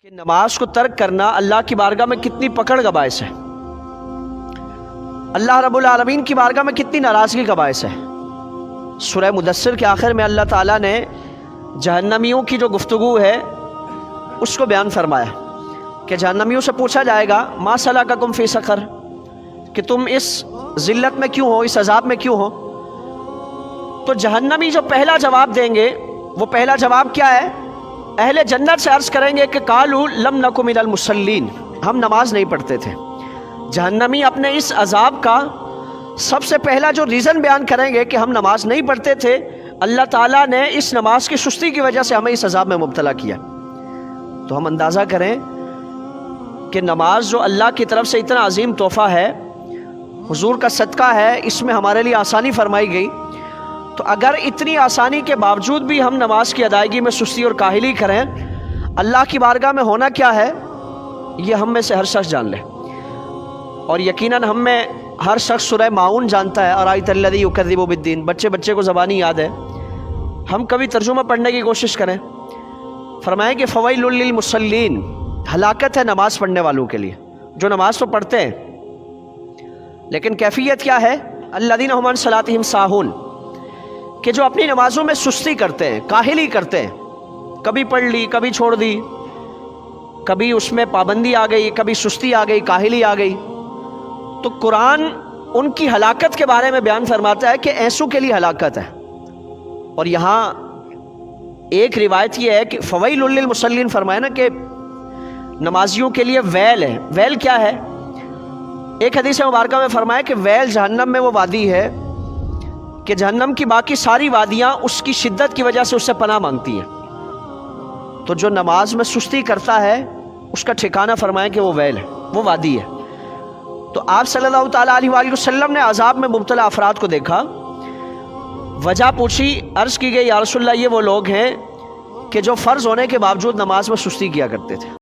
کہ نماز کو ترک کرنا اللہ کی بارگاہ میں کتنی پکڑ کا باعث ہے، اللہ رب العالمین کی بارگاہ میں کتنی ناراضگی کا باعث ہے۔ سورہ مدثر کے آخر میں اللہ تعالیٰ نے جہنمیوں کی جو گفتگو ہے اس کو بیان فرمایا کہ جہنمیوں سے پوچھا جائے گا ما سلککم فی سقر، کہ تم اس ذلت میں کیوں ہو، اس عذاب میں کیوں ہو۔ تو جہنمی جو پہلا جواب دیں گے وہ پہلا جواب کیا ہے؟ اہل جنت سے عرض کریں گے کہ قالوا لم نک من المصلین، ہم نماز نہیں پڑھتے تھے۔ جہنمی اپنے اس عذاب کا سب سے پہلا جو ریزن بیان کریں گے کہ ہم نماز نہیں پڑھتے تھے، اللہ تعالیٰ نے اس نماز کی سستی کی وجہ سے ہمیں اس عذاب میں مبتلا کیا۔ تو ہم اندازہ کریں کہ نماز جو اللہ کی طرف سے اتنا عظیم تحفہ ہے، حضور کا صدقہ ہے، اس میں ہمارے لیے آسانی فرمائی گئی، تو اگر اتنی آسانی کے باوجود بھی ہم نماز کی ادائیگی میں سستی اور کاہلی کریں، اللہ کی بارگاہ میں ہونا کیا ہے یہ ہم میں سے ہر شخص جان لے۔ اور یقیناً ہم میں ہر شخص سورہ ماؤن جانتا ہے، ارائیت الذی یکذب بالدین، بچے کو زبانی یاد ہے۔ ہم کبھی ترجمہ پڑھنے کی کوشش کریں، فرمائیں کہ فویل للمصلین، ہلاکت ہے نماز پڑھنے والوں کے لیے جو نماز تو پڑھتے ہیں لیکن کیفیت کیا ہے؟ الذین هم عن صلاتهم ساہون، کہ جو اپنی نمازوں میں سستی کرتے ہیں، کاہلی کرتے ہیں، کبھی پڑھ لی کبھی چھوڑ دی، کبھی اس میں پابندی آ گئی، کبھی سستی آ گئی، کاہلی آ گئی۔ تو قرآن ان کی ہلاکت کے بارے میں بیان فرماتا ہے کہ ایسوں کے لیے ہلاکت ہے۔ اور یہاں ایک روایت یہ ہے کہ فویل للمصلین فرمایا نا کہ نمازیوں کے لیے ویل ہے۔ ویل کیا ہے؟ ایک حدیث مبارکہ میں فرمایا کہ ویل جہنم میں وہ وادی ہے کہ جہنم کی باقی ساری وادیاں اس کی شدت کی وجہ سے اس سے پناہ مانگتی ہیں۔ تو جو نماز میں سستی کرتا ہے اس کا ٹھکانہ فرمائیں کہ وہ ویل ہے، وہ وادی ہے۔ تو آپ صلی اللہ تعالیٰ علیہ وآلہ وسلم نے عذاب میں مبتلا افراد کو دیکھا، وجہ پوچھی، عرض کی گئی یا رسول اللہ یہ وہ لوگ ہیں کہ جو فرض ہونے کے باوجود نماز میں سستی کیا کرتے تھے۔